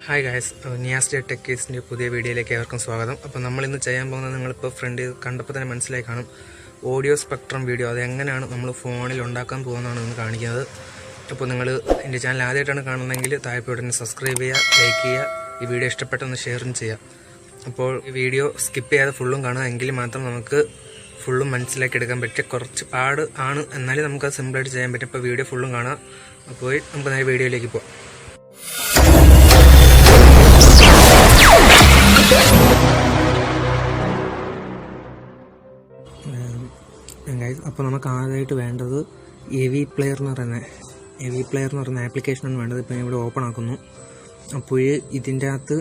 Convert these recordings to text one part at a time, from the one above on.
Hi guys, Niyas ടെക്കീസിൻ്റെ പുതിയ വീഡിയോയിലേക്ക് ഏവർക്കും സ്വാഗതം. അപ്പോൾ നമ്മളിന്ന് ചെയ്യാൻ പോകുന്നത് നിങ്ങളിപ്പോൾ ഫ്രണ്ട് കണ്ടപ്പോൾ തന്നെ മനസ്സിലായി കാണും, ഓഡിയോ സ്പെക്ട്രം വീഡിയോ. അതെങ്ങനെയാണ് നമ്മൾ ഫോണിൽ ഉണ്ടാക്കാൻ പോകുന്നതാണ് ഇന്ന് കാണിക്കുന്നത്. അപ്പോൾ നിങ്ങൾ എൻ്റെ ചാനൽ ആദ്യമായിട്ടാണ് കാണുന്നതെങ്കിൽ താഴെപ്പോയി സബ്സ്ക്രൈബ് ചെയ്യുക, ലൈക്ക് ചെയ്യുക, ഈ വീഡിയോ ഇഷ്ടപ്പെട്ടൊന്ന് ഷെയറും ചെയ്യുക. അപ്പോൾ ഈ വീഡിയോ സ്കിപ്പ് ചെയ്യാതെ ഫുള്ളും കാണുക, എങ്കിൽ മാത്രം നമുക്ക് ഫുള്ളും മനസ്സിലാക്കി എടുക്കാൻ പറ്റും. കുറച്ച് പാട് ആണ്, എന്നാലും നമുക്കത് സിമ്പിളായിട്ട് ചെയ്യാൻ പറ്റും. അപ്പോൾ വീഡിയോ ഫുള്ളും കാണുക. അപ്പോൾ നമുക്ക് നേരെ വീഡിയോയിലേക്ക് പോകാം. അപ്പോൾ നമുക്ക് ആദ്യമായിട്ട് വേണ്ടത് AV പ്ലെയർ എന്ന് പറയുന്ന ആപ്ലിക്കേഷനാണ് വേണ്ടത്. ഇപ്പോൾ ഞാൻ ഇവിടെ ഓപ്പൺ ആക്കുന്നു. അപ്പോൾ ഇതിൻ്റെ അകത്ത്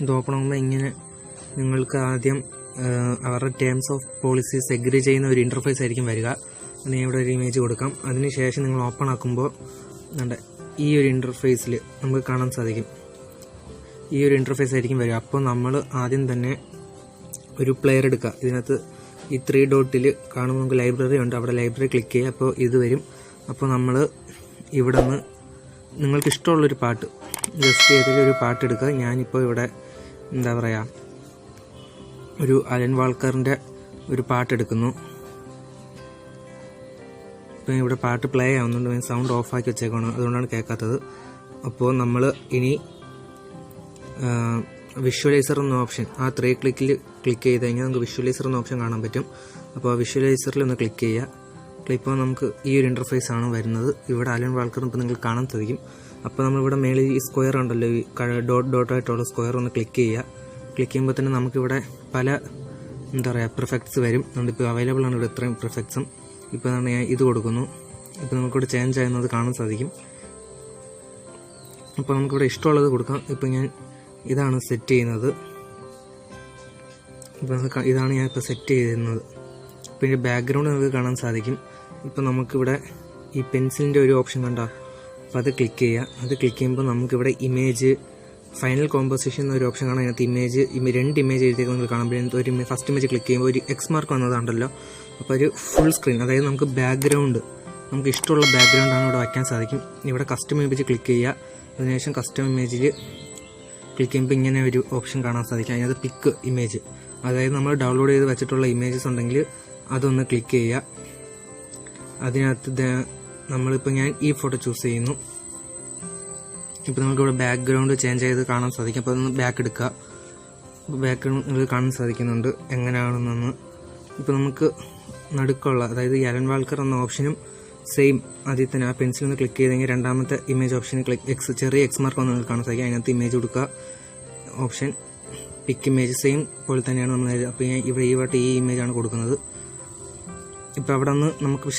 ഇത് ഓപ്പൺ ആകുമ്പോൾ ഇങ്ങനെ നിങ്ങൾക്ക് ആദ്യം അവരുടെ ടേംസ് ഓഫ് പോളിസീസ് എഗ്രി ചെയ്യുന്ന ഒരു ഇൻ്റർഫേസ് ആയിരിക്കും വരിക. അതിന് ഇവിടെ ഒരു ഇമേജ് കൊടുക്കാം. അതിനുശേഷം നിങ്ങൾ ഓപ്പൺ ആക്കുമ്പോൾ ഈ ഒരു ഇൻ്റർഫേസിൽ നമുക്ക് കാണാൻ സാധിക്കും. ഈ ഒരു ഇൻ്റർഫേസ് ആയിരിക്കും വരിക. അപ്പോൾ നമ്മൾ ആദ്യം തന്നെ ഒരു പ്ലെയർ എടുക്കുക. ഇതിനകത്ത് ഈ 3 ഡോട്ടിൽ കാണുമ്പോൾ നമുക്ക് ലൈബ്രറി ഉണ്ട്, അവിടെ ലൈബ്രറി ക്ലിക്ക് ചെയ്യുക. അപ്പോൾ ഇത് വരും. അപ്പോൾ നമ്മൾ ഇവിടെ നിന്ന് നിങ്ങൾക്ക് ഇഷ്ടമുള്ളൊരു പാട്ട്, ജസ്റ്റ് ഏതെങ്കിലും ഒരു പാട്ട് എടുക്കുക. ഞാനിപ്പോൾ ഇവിടെ ഒരു അലൻ വാൾക്കറിൻ്റെ ഒരു പാട്ട് എടുക്കുന്നു. ഇപ്പം ഇവിടെ പാട്ട് പ്ലേ ആവുന്നുണ്ട്, ഞാൻ സൗണ്ട് ഓഫാക്കി വെച്ചേക്കാണ്, അതുകൊണ്ടാണ് കേൾക്കാത്തത്. അപ്പോൾ നമ്മൾ ഇനി വിഷ്വലൈസർ എന്ന ഓപ്ഷൻ, ആ 3 ക്ലിക്ക് ചെയ്ത് കഴിഞ്ഞാൽ നമുക്ക് വിഷ്വലൈസർ എന്ന ഓപ്ഷൻ കാണാൻ പറ്റും. അപ്പോൾ വിഷ്വലൈസറിൽ ഒന്ന് ക്ലിക്ക് ചെയ്യുക. ഇപ്പോൾ നമുക്ക് ഈ ഒരു ഇൻ്റർഫേസ് ആണ് വരുന്നത്. ഇവിടെ അലൻ വാൾക്കർ ഇപ്പോൾ നിങ്ങൾക്ക് കാണാൻ സാധിക്കും. അപ്പോൾ നമ്മളിവിടെ മേളിൽ ഈ സ്ക്വയർ ഉണ്ടല്ലോ, ഈ ഡോട്ടായിട്ടുള്ള സ്ക്വയർ ഒന്ന് ക്ലിക്ക് ചെയ്യുക. ക്ലിക്ക് ചെയ്യുമ്പോൾ തന്നെ നമുക്കിവിടെ പല പ്രിഫെക്ട്സ് വരും. നമ്മളിപ്പോൾ അവൈലബിൾ ആണ് ഇവിടെ ഇത്രയും പ്രിഫെക്ട്സും. ഇപ്പോൾ ഞാൻ ഇത് കൊടുക്കുന്നു. ഇപ്പോൾ നമുക്കിവിടെ ചേഞ്ച് ചെയ്യുന്നത് കാണാൻ സാധിക്കും. അപ്പോൾ നമുക്കിവിടെ ഇഷ്ടമുള്ളത് കൊടുക്കാം. ഇപ്പോൾ ഞാൻ ഇതാണ് സെറ്റ് ചെയ്യുന്നത്. ഇപ്പോൾ ഇതാണ് ഞാൻ ഇപ്പോൾ സെറ്റ് ചെയ്തിരുന്നത്. പിന്നെ ബാക്ക്ഗ്രൗണ്ട് നമുക്ക് കാണാൻ സാധിക്കും. ഇപ്പോൾ നമുക്കിവിടെ ഈ പെൻസിലിൻ്റെ ഒരു ഓപ്ഷൻ കണ്ടോ, അപ്പോൾ അത് ക്ലിക്ക് ചെയ്യുക. അത് ക്ലിക്ക് ചെയ്യുമ്പോൾ നമുക്കിവിടെ ഇമേജ് ഫൈനൽ കോമ്പോസിഷൻ എന്നൊരു ഓപ്ഷൻ കാണാം. അതിനകത്ത് രണ്ട് ഇമേജ് എഴുതിയൊക്കെ നമുക്ക് കാണാൻ. ഒരു ഫസ്റ്റ് ഇമേജ് ക്ലിക്ക് ചെയ്യുമ്പോൾ ഒരു X മാർക്ക് വന്നതുണ്ടല്ലോ, അപ്പോൾ ഒരു ഫുൾ സ്ക്രീൻ, അതായത് നമുക്ക് ബാക്ക്ഗ്രൗണ്ട്, നമുക്ക് ഇഷ്ടമുള്ള ബാക്ക്ഗ്രൗണ്ടാണ് ഇവിടെ വയ്ക്കാൻ സാധിക്കും. ഇവിടെ കസ്റ്റം ഇമേജ് ക്ലിക്ക് ചെയ്യുക. അതിനുശേഷം കസ്റ്റം ഇമേജിൽ ക്ലിക്ക് ചെയ്യുമ്പോൾ ഇങ്ങനെ ഒരു ഓപ്ഷൻ കാണാൻ സാധിക്കും. അതിനകത്ത് പിക്ക് ഇമേജ്, അതായത് നമ്മൾ ഡൗൺലോഡ് ചെയ്ത് വെച്ചിട്ടുള്ള ഇമേജസ് ഉണ്ടെങ്കിൽ അതൊന്ന് ക്ലിക്ക് ചെയ്യുക. അതിനകത്ത് നമ്മളിപ്പോൾ ഞാൻ ഈ ഫോട്ടോ ചൂസ് ചെയ്യുന്നു. ഇപ്പോൾ നമുക്കിവിടെ ബാക്ക്ഗ്രൗണ്ട് ചേഞ്ച് ചെയ്ത് കാണാൻ സാധിക്കും. അപ്പോൾ അതൊന്ന് ബാക്ക് എടുക്കുക. ബാക്ക്ഗ്രൗണ്ട് നിങ്ങൾക്ക് കാണാൻ സാധിക്കുന്നുണ്ട് എങ്ങനെയാണെന്നൊന്ന്. ഇപ്പോൾ നമുക്ക് നടുക്കുള്ള, അതായത് അലൻ വാൾക്കർ എന്ന ഓപ്ഷനും സെയിം അതിൽ തന്നെ ആ പെൻസിൽ ഒന്ന് ക്ലിക്ക് ചെയ്തെങ്കിൽ രണ്ടാമത്തെ ഇമേജ് ഓപ്ഷന് ചെറിയ X മാർക്ക് ഒന്ന് നിങ്ങൾക്ക് കാണാൻ സാധിക്കും. അതിനകത്ത് ഇമേജ് കൊടുക്കുക. ഓപ്ഷൻ പിക്ക് ഇമേജ് സെയിം പോലെ തന്നെയാണ് നമ്മൾ. അപ്പോൾ ഞാൻ ഇവിടെ ഈ ഇമേജാണ് കൊടുക്കുന്നത്. ഇപ്പോൾ അവിടെ നിന്ന് നമുക്ക്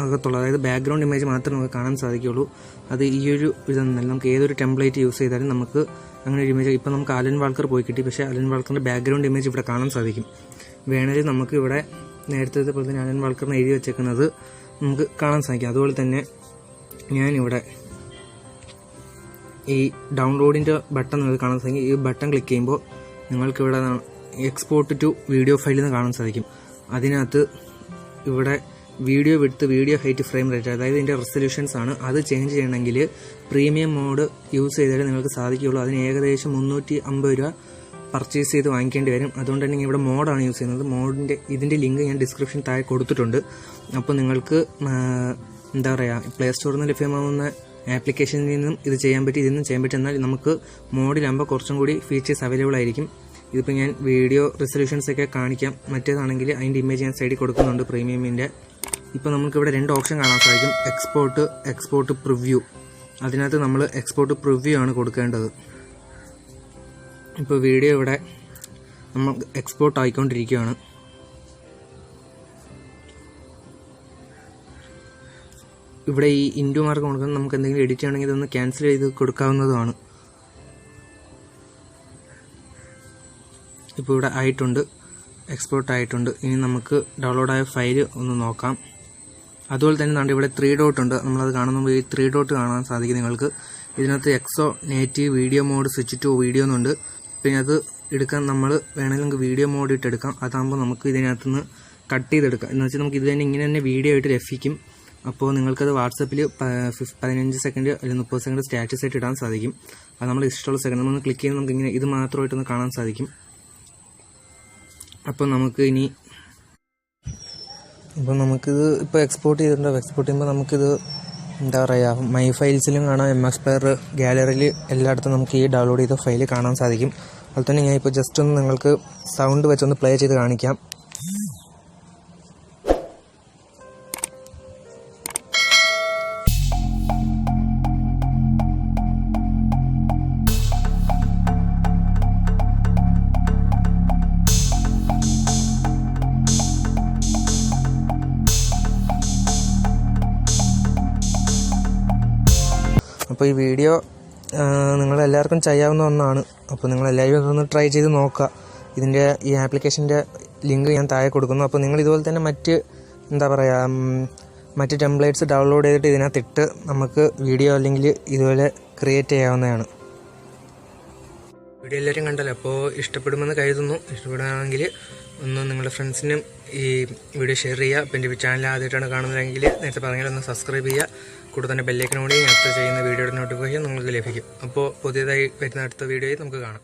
അകത്തുള്ള, അതായത് ബാക്ക്ഗ്രൗണ്ട് ഇമേജ് മാത്രമേ നമുക്ക് കാണാൻ സാധിക്കുകയുള്ളൂ. അത് ഈ ഒരു ഇതൊന്നല്ല, നമുക്ക് ഏതൊരു ടെംപ്ലേറ്റ് യൂസ് ചെയ്താലും നമുക്ക് അങ്ങനെ ഒരു ഇമേജ്. ഇപ്പോൾ നമുക്ക് അലൻ വാൾക്കർ പോയി കിട്ടി, പക്ഷേ അലൻ വാൾക്കറിൻ്റെ ബാക്ക്ഗ്രൗണ്ട് ഇമേജ് ഇവിടെ കാണാൻ സാധിക്കും. വേണമെങ്കിൽ നമുക്ക് ഇവിടെ നേരത്തെ പോലെ തന്നെ അലൻ വാൾക്കറിന് എഴുതി വെച്ചേക്കുന്നത് നമുക്ക് കാണാൻ സാധിക്കും. അതുപോലെ തന്നെ ഞാനിവിടെ ഈ ഡൗൺലോഡിൻ്റെ ബട്ടൺ നിങ്ങൾക്ക് കാണാൻ സാധിക്കും. ഈ ബട്ടൺ ക്ലിക്ക് ചെയ്യുമ്പോൾ നിങ്ങൾക്കിവിടെ എക്സ്പോർട്ട് ടു വീഡിയോ ഫയലിൽ നിന്ന് കാണാൻ സാധിക്കും. അതിനകത്ത് ഇവിടെ video width, video height, frame rate, അതായത് ഇതിൻ്റെ റെസൊല്യൂഷൻസ് ആണ്. അത് ചേഞ്ച് ചെയ്യണമെങ്കിൽ പ്രീമിയം മോഡ് യൂസ് ചെയ്താലേ നിങ്ങൾക്ക് സാധിക്കുകയുള്ളൂ. അതിന് ഏകദേശം 350 രൂപ പർച്ചേസ് ചെയ്ത് വാങ്ങിക്കേണ്ടി വരും. അതുകൊണ്ട് തന്നെ ഇവിടെ മോഡാണ് യൂസ് ചെയ്യുന്നത്. ഇതിൻ്റെ ലിങ്ക് ഞാൻ ഡിസ്ക്രിപ്ഷൻ താഴെ കൊടുത്തിട്ടുണ്ട്. അപ്പോൾ നിങ്ങൾക്ക് പ്ലേ സ്റ്റോറിൽ നിന്ന് ലഭ്യമാകുന്ന ആപ്ലിക്കേഷനിൽ നിന്നും ഇത് ചെയ്യാൻ പറ്റി, ഇതിന്നും ചെയ്യാൻ പറ്റും. എന്നാൽ നമുക്ക് മോഡിലാകുമ്പോൾ കുറച്ചും കൂടി ഫീച്ചേഴ്സ് അവൈലബിൾ ആയിരിക്കും. ഇതിപ്പോൾ ഞാൻ വീഡിയോ റെസൊല്യൂഷൻസ് ഒക്കെ കാണിക്കാം. മറ്റേതാണെങ്കിൽ അതിൻ്റെ ഇമേജ് ഞാൻ സൈഡിൽ കൊടുക്കുന്നുണ്ട് പ്രീമിയമിൻ്റെ. ഇപ്പോൾ നമുക്കിവിടെ 2 ഓപ്ഷൻ കാണാൻ സാധിക്കും, എക്സ്പോർട്ട് പ്രിവ്യൂ. അതിനകത്ത് നമ്മൾ എക്സ്പോർട്ട് പ്രിവ്യൂ ആണ് കൊടുക്കേണ്ടത്. ഇപ്പോൾ വീഡിയോ ഇവിടെ നമ്മൾ എക്സ്പോർട്ട് ആയിക്കൊണ്ടിരിക്കുകയാണ്. ഇവിടെ ഈ ഇൻറ്റു മാർക്ക് കൊടുക്കുന്നത് നമുക്ക് എന്തെങ്കിലും എഡിറ്റ് ചെയ്യണമെങ്കിൽ ഇതൊന്ന് ക്യാൻസൽ ചെയ്ത് കൊടുക്കാവുന്നതുമാണ്. ഇപ്പോൾ ഇവിടെ ആയിട്ടുണ്ട്, എക്സ്പോർട്ട് ആയിട്ടുണ്ട്. ഇനി നമുക്ക് ഡൗൺലോഡായ ഫയൽ ഒന്ന് നോക്കാം. അതുപോലെ തന്നെ ഇവിടെ 3 ഡോട്ട് ഉണ്ട്. നമ്മളത് കാണുമ്പോൾ ഈ 3 ഡോട്ട് കാണാൻ സാധിക്കും നിങ്ങൾക്ക്. ഇതിനകത്ത് exo native video mode switch to video എന്നുണ്ട്. പിന്നെ അത് എടുക്കാൻ നമ്മൾ വേണമെങ്കിൽ നമുക്ക് വീഡിയോ മോഡ് ഇട്ട് എടുക്കാം. അതാകുമ്പോൾ നമുക്ക് ഇതിനകത്തുനിന്ന് കട്ട് ചെയ്തെടുക്കാം. എന്ന് വെച്ചാൽ നമുക്ക് ഇത് തന്നെ ഇങ്ങനെ തന്നെ വീഡിയോ ആയിട്ട് ലഭിക്കും. അപ്പോൾ നിങ്ങൾക്കത് വാട്സപ്പിൽ 15 സെക്കൻഡ് അല്ലെങ്കിൽ 30 സെക്കൻഡ് സ്റ്റാറ്റസ് ആയിട്ട് ഇടാൻ സാധിക്കും. അത് നമ്മൾ ഇഷ്ടമുള്ള സെക്കൻഡ് നമ്മൾ ക്ലിക്ക് ചെയ്യുമ്പോൾ നമുക്ക് ഇങ്ങനെ ഇത് മാത്രമായിട്ടൊന്ന് കാണാൻ സാധിക്കും. അപ്പോൾ നമുക്കിത് ഇപ്പോൾ എക്സ്പോർട്ട് ചെയ്തിട്ടുണ്ടോ. എക്സ്പോർട്ട് ചെയ്യുമ്പോൾ നമുക്കിത് എന്താ പറയുക, മൈ ഫയൽസിലും കാണാം, MX പ്ലെയർ, ഗാലറിയിൽ എല്ലായിടത്തും നമുക്ക് ഈ ഡൗൺലോഡ് ചെയ്ത ഫയൽ കാണാൻ സാധിക്കും. അതുപോലെ തന്നെ ഞാൻ ഇപ്പോൾ ജസ്റ്റ് ഒന്ന് നിങ്ങൾക്ക് സൗണ്ട് വെച്ചൊന്ന് പ്ലേ ചെയ്ത് കാണിക്കാം. അപ്പോൾ ഈ വീഡിയോ നിങ്ങളെല്ലാവർക്കും ചെയ്യാവുന്ന ഒന്നാണ്. അപ്പോൾ നിങ്ങളെല്ലാവരും ഇതൊന്ന് ട്രൈ ചെയ്ത് നോക്കുക. ഈ ആപ്ലിക്കേഷൻ്റെ ലിങ്ക് ഞാൻ താഴെ കൊടുക്കുന്നു. അപ്പോൾ നിങ്ങൾ ഇതുപോലെ തന്നെ മറ്റ് ടെംപ്ലേറ്റ്സ് ഡൗൺലോഡ് ചെയ്തിട്ട് ഇതിനകത്തിട്ട് നമുക്ക് വീഡിയോ അല്ലെങ്കിൽ ഇതുപോലെ ക്രിയേറ്റ് ചെയ്യാവുന്നതാണ്. വീഡിയോ എല്ലാവരും കണ്ടല്ലോ. അപ്പോൾ ഇഷ്ടപ്പെടുമെന്ന് കരുതുന്നു. ഇഷ്ടപ്പെടുകയാണെങ്കിൽ ഒന്ന് നിങ്ങളുടെ ഫ്രണ്ട്സിനും ഈ വീഡിയോ ഷെയർ ചെയ്യുക. അപ്പോൾ എൻ്റെ ചാനൽ ആദ്യമായിട്ടാണ് കാണുന്നതെങ്കിൽ നേരത്തെ പറഞ്ഞാൽ ഒന്ന് സബ്സ്ക്രൈബ് ചെയ്യുക. കൂടെ തന്നെ ബെല്ലൈക്കൺ കൂടി അടുത്ത് ചെയ്യുന്ന വീഡിയോയുടെ നോട്ടിഫിക്കേഷൻ നിങ്ങൾക്ക് ലഭിക്കും. അപ്പോൾ പുതിയതായി വരുന്ന അടുത്ത വീഡിയോയിൽ നമുക്ക് കാണാം.